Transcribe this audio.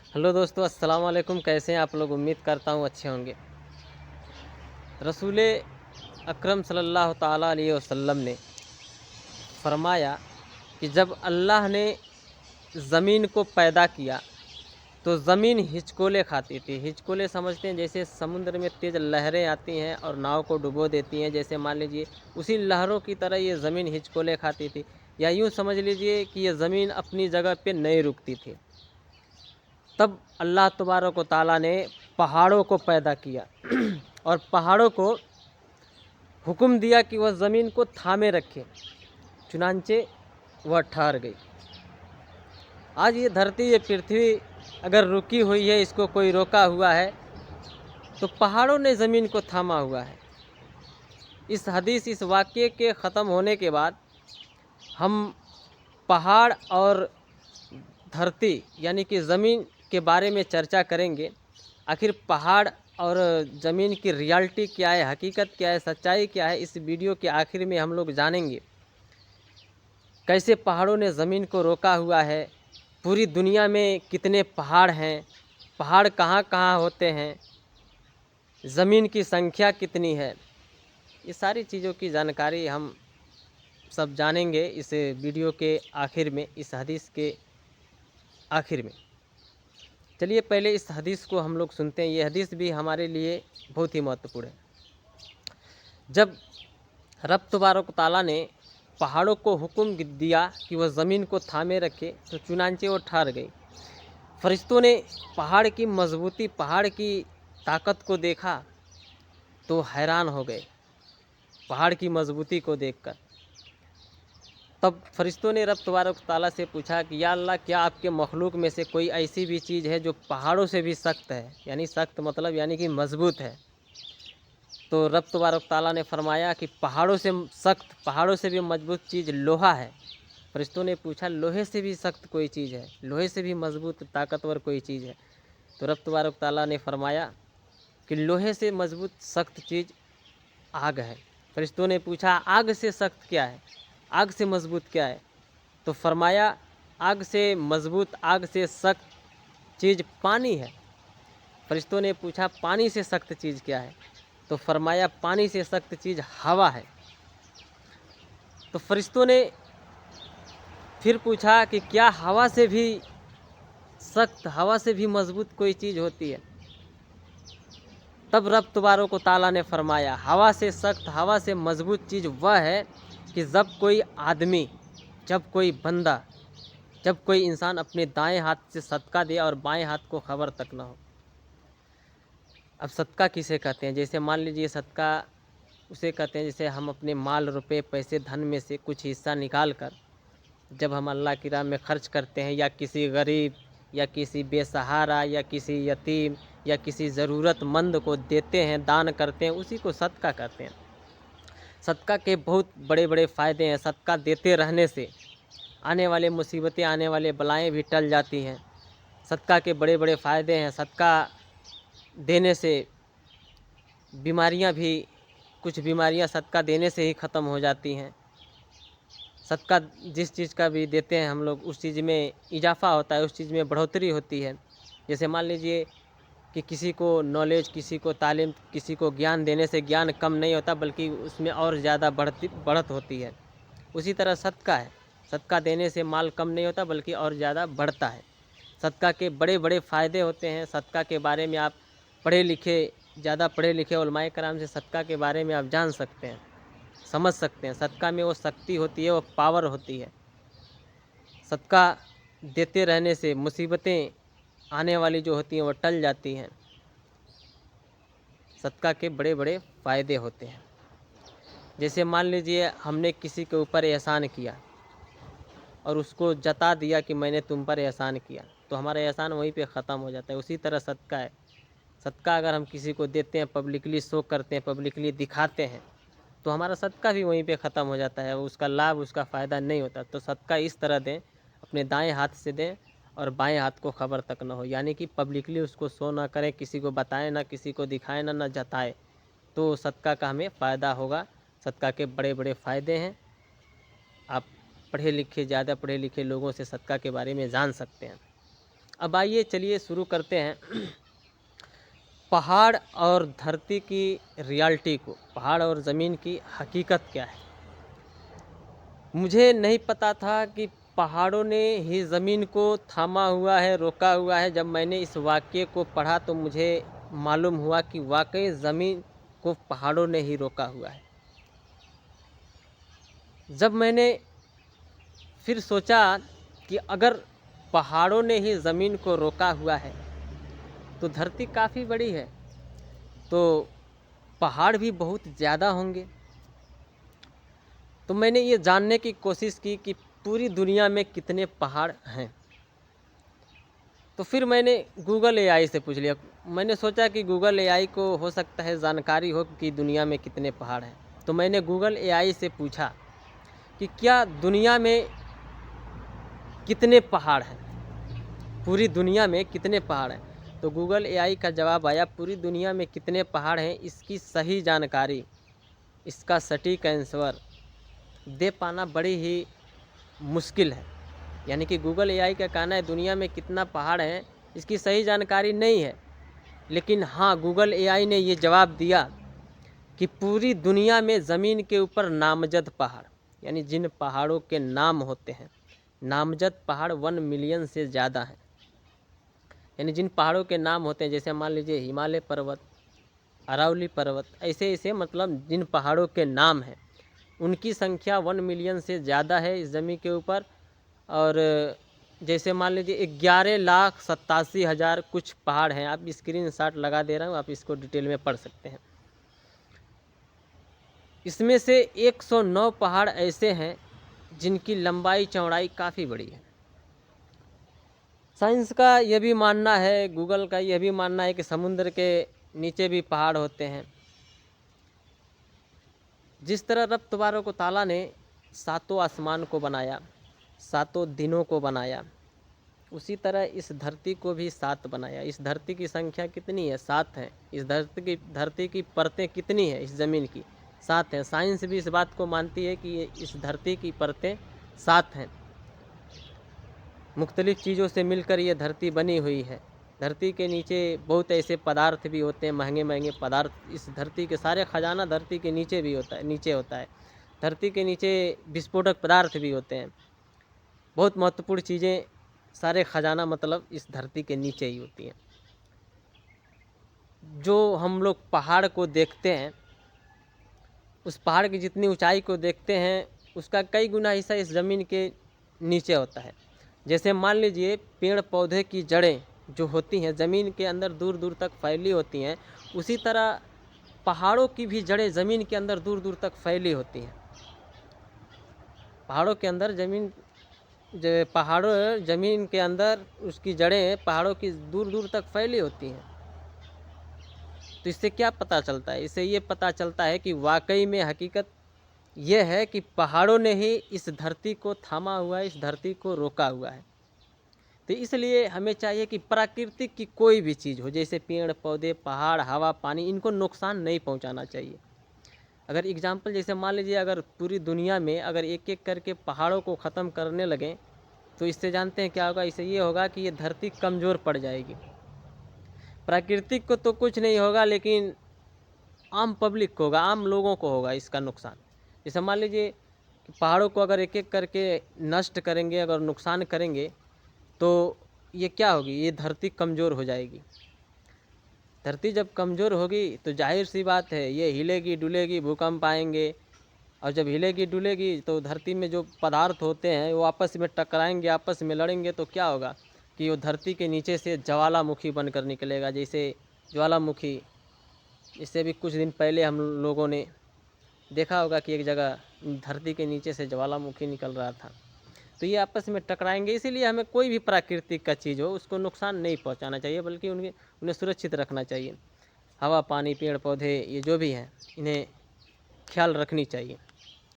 Hello दोस्तों, अस्सलाम वालेकुम। कैसे हैं आप लोग? उम्मीद करता हूँ अच्छे होंगे। रसूल अकरम सल्लल्लाहु ताला अलैहि वसल्लम ने फरमाया कि जब अल्लाह ने ज़मीन को पैदा किया तो ज़मीन हिचकोले खाती थी। हिचकोले समझते हैं, जैसे समुद्र में तेज़ लहरें आती हैं और नाव को डुबो देती हैं, जैसे मान लीजिए उसी लहरों की तरह ये ज़मीन हिचकोले खाती थी। या यूँ समझ लीजिए कि ये ज़मीन अपनी जगह पे नहीं रुकती थी। तब अल्लाह तबारक व तआला ने पहाड़ों को पैदा किया और पहाड़ों को हुक्म दिया कि वह ज़मीन को थामे रखे, चुनांचे वह ठहर गई। आज ये धरती, ये पृथ्वी अगर रुकी हुई है, इसको कोई रोका हुआ है, तो पहाड़ों ने ज़मीन को थामा हुआ है। इस हदीस, इस वाक़ये के ख़त्म होने के बाद हम पहाड़ और धरती यानी कि ज़मीन के बारे में चर्चा करेंगे। आखिर पहाड़ और ज़मीन की रियलिटी क्या है, हकीकत क्या है, सच्चाई क्या है, इस वीडियो के आखिर में हम लोग जानेंगे। कैसे पहाड़ों ने ज़मीन को रोका हुआ है, पूरी दुनिया में कितने पहाड़ हैं, पहाड़ कहाँ कहाँ होते हैं, ज़मीन की संख्या कितनी है, ये सारी चीज़ों की जानकारी हम सब जानेंगे इस वीडियो के आखिर में, इस हदीस के आखिर में। चलिए पहले इस हदीस को हम लोग सुनते हैं। ये हदीस भी हमारे लिए बहुत ही महत्वपूर्ण है। जब रब तबारक ताला ने पहाड़ों को हुक्म दिया कि वह ज़मीन को थामे रखे, तो चुनांचे वो ठहर गई। फरिश्तों ने पहाड़ की मजबूती, पहाड़ की ताकत को देखा तो हैरान हो गए, पहाड़ की मजबूती को देखकर। तब फरिश्तों ने रब तबारक ताला से पूछा कि या अल्लाह, क्या आपके मखलूक में से कोई ऐसी भी चीज़ है जो पहाड़ों से भी सख्त है? यानी सख्त मतलब यानी कि मजबूत है। तो रब तबारक ताला ने फरमाया कि पहाड़ों से सख्त, पहाड़ों से भी मजबूत चीज़ लोहा है। फरिश्तों ने पूछा, लोहे से भी सख्त कोई चीज़ है, लोहे से भी मजबूत ताकतवर कोई चीज़ है? तो रब तबारक ताला ने फरमाया कि लोहे से मजबूत सख्त चीज़ आग है। फरिश्तों ने पूछा, आग से सख्त क्या है, आग से मजबूत क्या है? तो फरमाया, आग से मजबूत, आग से सख्त चीज़ पानी है। फरिश्तों ने पूछा, पानी से सख्त चीज़ क्या है? तो फरमाया, पानी से सख्त चीज़ हवा है। तो फरिश्तों ने फिर पूछा कि क्या हवा से भी सख्त, हवा से भी मजबूत कोई चीज़ होती है? तब रब तबारक व ताला ने फरमाया, हवा से सख्त, हवा से मजबूत चीज़ वह है कि जब कोई आदमी, जब कोई बंदा, जब कोई इंसान अपने दाएं हाथ से सदका दे और बाएं हाथ को खबर तक ना हो। अब सदका किसे कहते हैं? जैसे मान लीजिए सदका उसे कहते हैं जैसे हम अपने माल, रुपए, पैसे, धन में से कुछ हिस्सा निकाल कर जब हम अल्लाह की राह में खर्च करते हैं, या किसी गरीब या किसी बेसहारा या किसी यतीम या किसी ज़रूरतमंद को देते हैं, दान करते हैं, उसी को सदका कहते हैं। सदका के बहुत बड़े बड़े फ़ायदे हैं। सदका देते रहने से आने वाले मुसीबतें, आने वाले बलाएँ भी टल जाती हैं। सदका के बड़े बड़े फ़ायदे हैं। सदका देने से बीमारियां भी, कुछ बीमारियां सदका देने से ही ख़त्म हो जाती हैं। सदका जिस चीज़ का भी देते हैं हम लोग, उस चीज़ में इजाफ़ा होता है, उस चीज़ में बढ़ोतरी होती है। जैसे मान लीजिए कि किसी को नॉलेज, किसी को तालीम, किसी को ज्ञान देने से ज्ञान कम नहीं होता, बल्कि उसमें और ज़्यादा बढ़त होती है। उसी तरह सदका है, सदका देने से माल कम नहीं होता बल्कि और ज़्यादा बढ़ता है। सदका के बड़े बड़े फ़ायदे होते हैं। सदका के बारे में आप पढ़े लिखे, ज़्यादा पढ़े लिखे उलमाए कराम से सदका के बारे में आप जान सकते हैं, समझ सकते हैं। सदका में वो शक्ति होती है, वो पावर होती है। सदका देते रहने से मुसीबतें आने वाली जो होती हैं वो टल जाती हैं। सदका के बड़े बड़े फ़ायदे होते हैं। जैसे मान लीजिए हमने किसी के ऊपर एहसान किया और उसको जता दिया कि मैंने तुम पर एहसान किया, तो हमारा एहसान वहीं पे ख़त्म हो जाता है। उसी तरह सदका है। सदका अगर हम किसी को देते हैं, पब्लिकली शो करते हैं, पब्लिकली दिखाते हैं, तो हमारा सदका भी वहीं पे ख़त्म हो जाता है, उसका लाभ, उसका फ़ायदा नहीं होता। तो सदका इस तरह दें, अपने दाएं हाथ से दें और बाएं हाथ को खबर तक ना हो, यानी कि पब्लिकली उसको शो ना करें, किसी को बताएं ना, किसी को दिखाएं ना, ना जताएं, तो सदका का हमें फ़ायदा होगा। सदका के बड़े बड़े फ़ायदे हैं। आप पढ़े लिखे, ज़्यादा पढ़े लिखे लोगों से सदका के बारे में जान सकते हैं। اب آئیے چلیے شروع کرتے ہیں پہاڑ اور دھرتی کی ریالٹی کو، پہاڑ اور زمین کی حقیقت کیا ہے۔ مجھے نہیں پتا تھا کہ پہاڑوں نے ہی زمین کو تھاما ہوا ہے، روکا ہوا ہے۔ جب میں نے اس واقعے کو پڑھا تو مجھے معلوم ہوا کہ واقعی زمین کو پہاڑوں نے ہی روکا ہوا ہے۔ جب میں نے پھر سوچا کہ اگر پہاڑوں نے ہی زمین کو روکا ہوا ہے تو دھرتی کافی بڑی ہے، تو پہاڑ بھی بہت زیادہ ہوں گے۔ تو میں نے یہ جاننے کی کوشش کی کہ پوری دنیا میں کتنے پہاڑ ہیں۔ تو پھر میں نے گوگل اے آئی سے پوچھ لیا۔ میں نے سوچا کہ گوگل اے آئی کو ہو سکتا ہے جانکاری ہو کہ دنیا میں کتنے پہاڑ ہیں۔ تو میں نے گوگل اے آئی سے پوچھا کہ کیا دنیا میں کتنے پہاڑ ہیں، پوری دنیا میں کتنے پہاڑ ہیں۔ تو گوگل اے آئی کا جواب آیا پوری دنیا میں کتنے پہاڑ ہیں، اس کی صحیح جانکاری، اس کا سٹیک آنسر دے پانا بڑی ہی مشکل ہے۔ یعنی کہ گوگل اے آئی کا کہنا ہے دنیا میں کتنا پہاڑ ہیں اس کی صحیح جانکاری نہیں ہے، لیکن ہاں گوگل اے آئی نے یہ جواب دیا کہ پوری دنیا میں زمین کے اوپر نامزد پہاڑ، یعنی جن پہاڑوں کے نام ہوتے ہیں، نامزد پہاڑ 1 ملین سے زیادہ ہیں۔ یعنی جن پہاڑوں کے نام ہوتے ہیں، جیسے مان لیجیے ہمالیہ پروت، اراولی پروت، ایسے مطلب جن پہاڑوں کے نام ہیں ان کی سنکھیا 1 ملین سے زیادہ ہے اس زمین کے اوپر۔ اور جیسے مان لیجیے 11,87,000 کچھ پہاڑ ہیں، آپ اسکرین شاٹ لگا دے رہا ہوں، آپ اس کو ڈیٹیل میں پڑھ سکتے ہیں۔ اس میں سے 109 پہاڑ ایسے ہیں جن کی لمبائی چوڑائی کافی بڑی ہے۔ سائنس کا یہ بھی ماننا ہے، گوگل کا یہ بھی ماننا ہے کہ سمندر کے نیچے بھی پہاڑ ہوتے ہیں۔ جس طرح رب تبارک و تعالیٰ نے 7 آسمان کو بنایا، 7 دنوں کو بنایا، اسی طرح اس دھرتی کو بھی 7 بنایا۔ اس دھرتی کی سنکھیا کتنی ہے؟ 7 ہے۔ اس دھرتی کی پرتیں کتنی ہیں؟ اس زمین کی 7 ہیں۔ سائنس بھی اس بات کو مانتی ہے کہ اس دھرتی کی پرتیں 7 ہیں۔ مختلف چیزوں سے مل کر یہ دھرتی بنی ہوئی ہے۔ دھرتی کے نیچے بہت ایسے پدارتھ بھی ہوتے ہیں، مہنگے مہنگے پدارتھ۔ اس دھرتی کے سارے خزانہ دھرتی کے نیچے بھی ہوتا ہے۔ دھرتی کے نیچے وسفوٹک پدارتھ بھی ہوتے ہیں۔ بہت مہتوپورن چیزیں، سارے خزانہ مطلب اس دھرتی کے نیچے ہی ہوتی ہیں۔ جو ہم لوگ پہاڑ کو دیکھتے ہیں، اس پہاڑ کی جتنی اونچائی کو دیکھتے ہیں اس کا کئی گنا حصہ اس زمین کے نیچے ہوتا ہے۔ جیسے مان لیجئے پیڑ پودے کی جڑیں جو ہوتی ہیں زمین کے اندر دور دور تک پھیلی ہوتی ہیں، اسی طرح پہاڑوں کی بھی جڑیں زمین کے اندر دور دور تک پھیلی ہوتی ہیں۔ پہاڑوں کے اندر زمین کے اندر اس کی جڑیں پہاڑوں کی دور دور تک پھیلی ہوتی ہیں۔ تو اس سے کیا پتہ چلتا ہے؟ اس سے یہ پتہ چلتا ہے کہ واقعی میں حقیقت یہ ہے کہ پہاڑوں نے ہی اس دھرتی کو تھاما ہوا ہے، اس دھرتی کو روکا ہوا ہے۔ تو اس لیے ہمیں چاہیے کہ پراکرتک کی کوئی بھی چیز ہو، جیسے پیڑ پودے، پہاڑ، ہوا، پانی، ان کو نقصان نہیں پہنچانا چاہیے۔ اگر اگزامپل جیسے مان لیجیے اگر پوری دنیا میں اگر ایک ایک کر کے پہاڑوں کو ختم کرنے لگیں تو اس سے جانتے ہیں کیا ہوگا؟ اس سے یہ ہوگا کہ یہ دھرتی کمزور پڑ جائے گی۔ پراکرتک کو تو کچھ نہیں ہوگا، لیکن عام پبلک کو ہوگا، عام لوگوں کو ہوگا اس کا نقصان۔ جیسے مان لیجیے پہاڑوں کو اگر ایک ایک کر کے نشٹ کریں گے، اگر نقصان کریں گے تو یہ کیا ہوگی؟ یہ دھرتی کمزور ہو جائے گی۔ دھرتی جب کمزور ہوگی تو ظاہر سی بات ہے یہ ہلے گی ڈلے گی، بھوکمپ آئیں گے، اور جب ہلے گی ڈلے گی تو دھرتی میں جو پدارتھ ہوتے ہیں وہ آپس میں ٹکرائیں گے، آپس میں لڑیں گے، تو کیا ہوگا کہ وہ دھرتی کے نیچے سے جوالا مکھی بن کر نکلے گا۔ جیسے جوالا مکھی، اس سے بھی کچھ دن پہلے ہم لوگوں نے دیکھا ہوگا کہ ایک جگہ دھرتی کے نیچے سے جوالا مکھی نکل رہا تھا۔ تو یہ آپس میں ٹکرائیں گے، اسی لیے ہمیں کوئی بھی پراکرتک کا چیز ہو اس کو نقصان نہیں پہنچانا چاہیے، بلکہ انہیں سرکشت رکھنا چاہیے۔ ہوا، پانی، پیڑ پودے، یہ جو بھی ہیں انہیں خیال رکھنی چاہیے۔